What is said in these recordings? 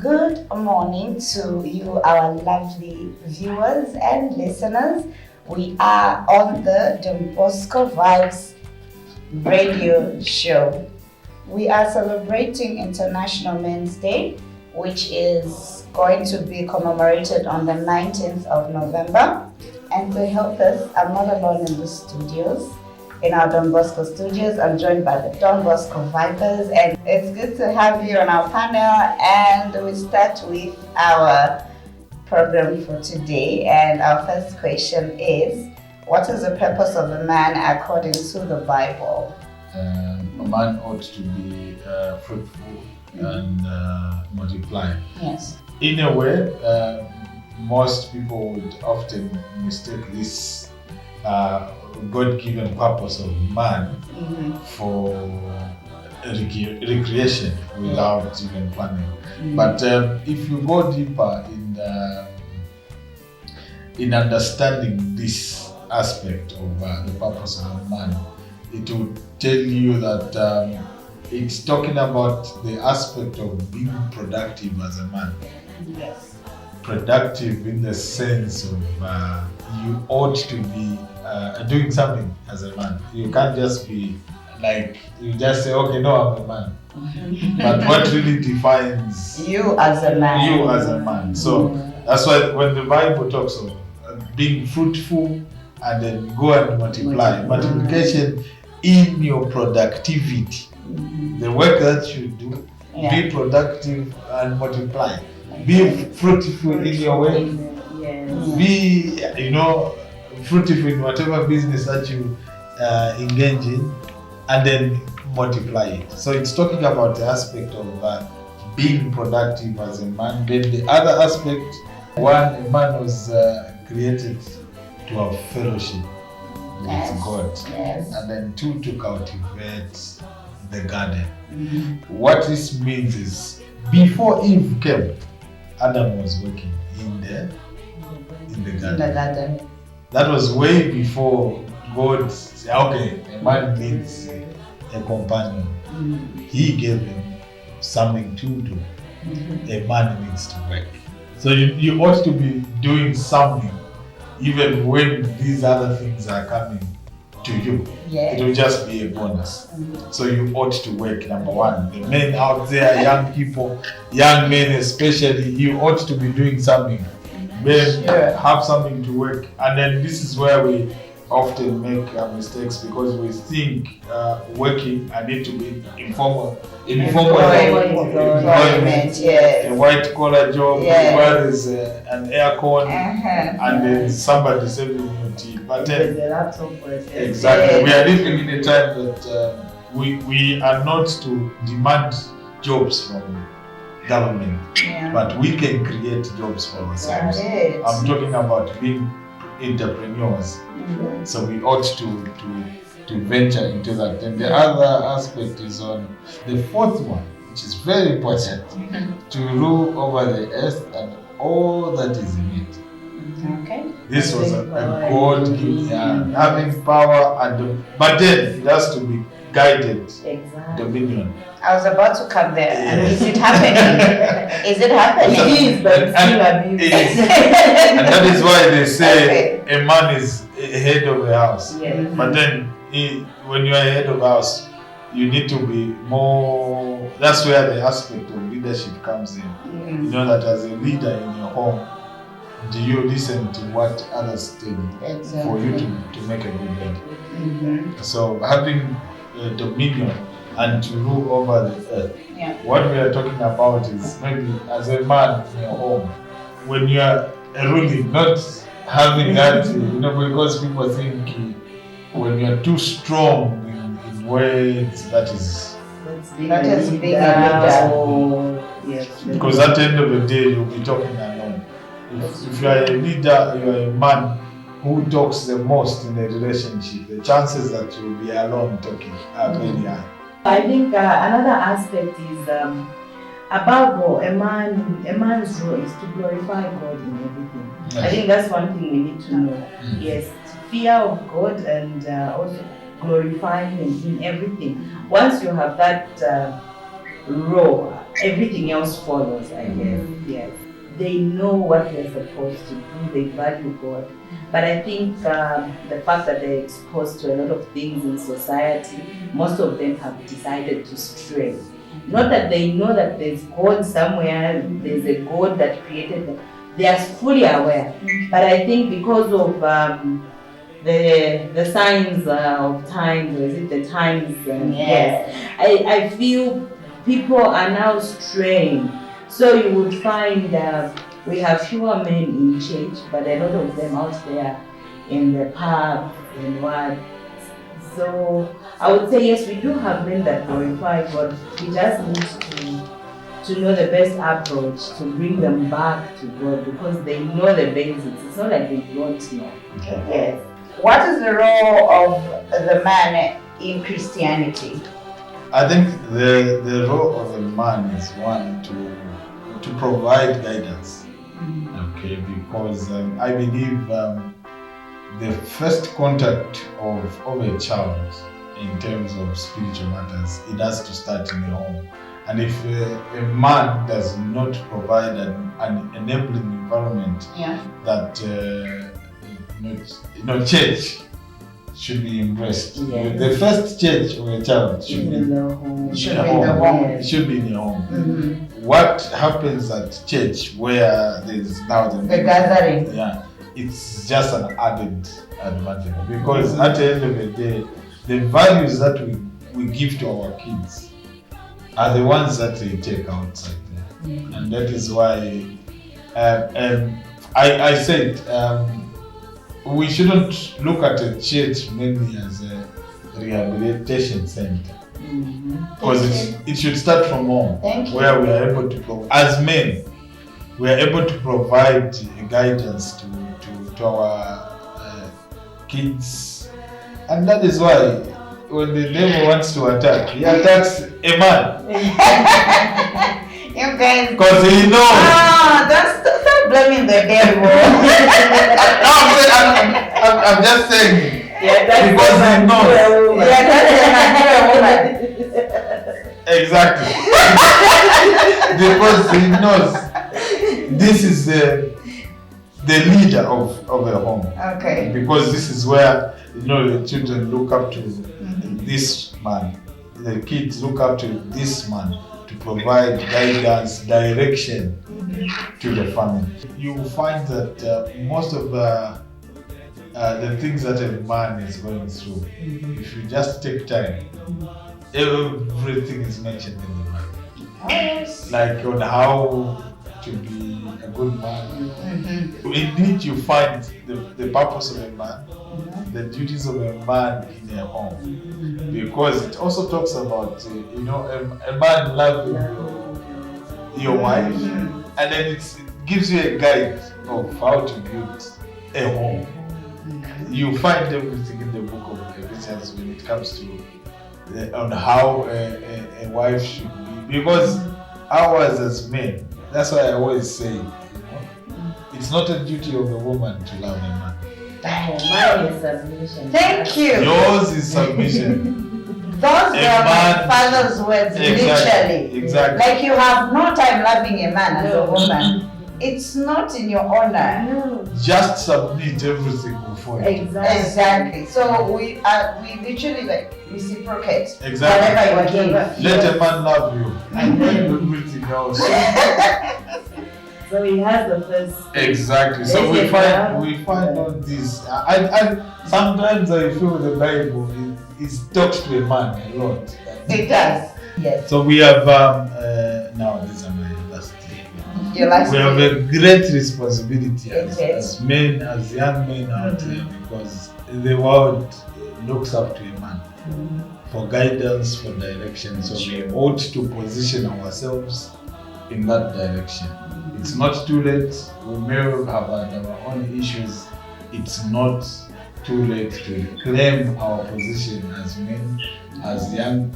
Good morning to you, our lovely viewers and listeners. We are on the Don Bosco Vibes radio show. We are celebrating International Men's Day, which is going to be commemorated on the 19th of November. And to help us, I'm not alone in the studios. In our Don Bosco studios, I'm joined by the Don Bosco Vibes, and it's good to have you on our panel. And we start with our program for today. And our first question is, what is the purpose of a man according to the Bible? A man ought to be fruitful and multiply. Yes. In a way, most people would often mistake this God-given purpose of man for recreation without even planning. But if you go deeper in understanding this aspect of the purpose of a man, it will tell you that it's talking about the aspect of being productive as a man. Yes. Productive in the sense of you ought to be doing something as a man. You can't just be like, you just say, okay, no, I'm a man. But what really defines you as a man? You as a man. So that's why when the Bible talks of being fruitful and then go and multiply, multiplication in your productivity, the work that you do, be productive and multiply. Be fruitful in your way. Yes. Be, fruitful in whatever business that you engage in, and then multiply it. So it's talking about the aspect of being productive as a man. Then the other aspect, one, a man was created to have fellowship with God. Yes. And then two, to cultivate the garden. What this means is, before Eve came, Adam was working in the garden. That was way before God said, okay, a man needs a companion. He gave him something to do. A man needs to work. So you ought to be doing something even when these other things are coming to you. Yes. It will just be a bonus. So you ought to work, number one. The men out there, young people, young men especially, you ought to be doing something. Men have something to work. And then this is where we often make mistakes, because we think working, I need to be informal employment, a white collar job where there's an aircon and then somebody serving you tea. But then, exactly, we are living in a time that we are not to demand jobs from government, but we can create jobs for ourselves. I'm talking about being entrepreneurs. So we ought to venture into that. And the other aspect is on the fourth one, which is very important, to rule over the earth and all that is in it. Okay. This was a God-given, having power, but then it has to be guided dominion. I was about to come there. And is it happening? Is it happening? It is, but still abused. And that is why they say a man is a head of a house. Yes. But then when you are a head of a house, you need to be more, that's where the aspect of leadership comes in. You know that as a leader in your home, do you listen to what others tell you for you to make a good leader? So having dominion and to rule over the earth. What we are talking about is maybe as a man in your home, when you are ruling, not having that, because people think when you are too strong in words, that is being a leader. Because at the end of the day, you'll be talking alone. If you are a leader, you are a man who talks the most in a relationship, the chances that you'll be alone talking are very high. I think another aspect is above all, a man's role is to glorify God in everything. Yes. I think that's one thing we need to know. Yes, fear of God and also glorifying Him in everything. Once you have that role, everything else follows, I guess. Yes. They know what they're supposed to do, they value God. But I think the fact that they're exposed to a lot of things in society, most of them have decided to stray. Not that they know that there's God somewhere, there's a God that created them. They are fully aware. But I think because of the signs of times, or is it the times? Yes. I feel people are now straying. So you would find we have fewer men in church, but a lot of them out there in the pub and what. So I would say yes, we do have men that glorify God. We just need to know the best approach to bring them back to God, because they know the basics. It's not like they don't know. Okay. Yes. What is the role of the man in Christianity? I think the role of a man is one to provide guidance. Okay, because I believe the first contact of a child in terms of spiritual matters, it has to start in the home. And if a man does not provide an enabling environment, that church should be embraced. Yes. The first church of a child should be in the home. It should be in the home. What happens at church, where there is now the gathering? Yeah, it's just an added advantage, because at the end of the day, the values that we give to our kids are the ones that they take outside there. And that is why I said we shouldn't look at a church mainly as a rehabilitation center, because it should start from home, where we are able to as men, we are able to provide guidance to our kids. And that is why when the devil wants to attack, he attacks a man. You guys, because he knows. Don't start blaming the devil. I'm just saying. Yeah, because he knows. Yeah, that's exactly. Because he knows this is the leader of a home. Okay. Because this is where the children look up to this man. The kids look up to this man to provide guidance, direction to the family. You will find that most of the things that a man is going through, if you just take time, everything is mentioned in the Bible. Yes. Like on how to be a good man. Indeed, you find the purpose of a man, the duties of a man in a home, because it also talks about a man loving your wife, and then it gives you a guide of how to build a home. You find everything in the book of Ephesians when it comes to on how a wife should be, because ours as men, that's why I always say, it's not a duty of a woman to love a man. Mine is submission. Thank you. Yours is submission. Those are my father's words, literally. Exactly. Like, you have no time loving a man as a woman. It's not in your honor. No. Just submit, everything will follow. Exactly. So we literally reciprocate. Exactly. Whatever you give. Let a man love you, and then everything else. So he has the first. Exactly. So we find all this. I sometimes I feel the Bible is talks to a man a lot. It does. Yes. So we have now these are my last. We have a great responsibility as men, as young men out there, because the world looks up to a man for guidance, for direction. So we ought to position ourselves in that direction. It's not too late. We may have had our own issues. It's not too late to claim our position as men, as young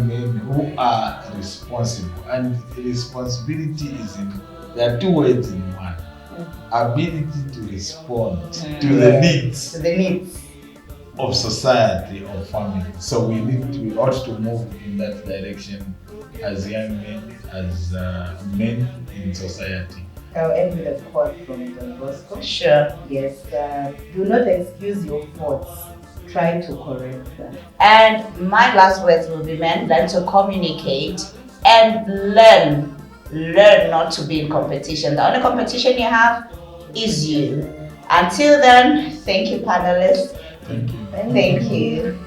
men who are responsible. And responsibility is there are two words in one. Ability to respond to the needs. of society, of family. So we ought to move in that direction as young men, as men in society. I'll end with a quote from Don Bosco. Sure. Yes, do not excuse your faults, try to correct them. And my last words will be, men, learn to communicate and learn not to be in competition. The only competition you have is you. Until then, thank you, panelists. Thank you. Thank you.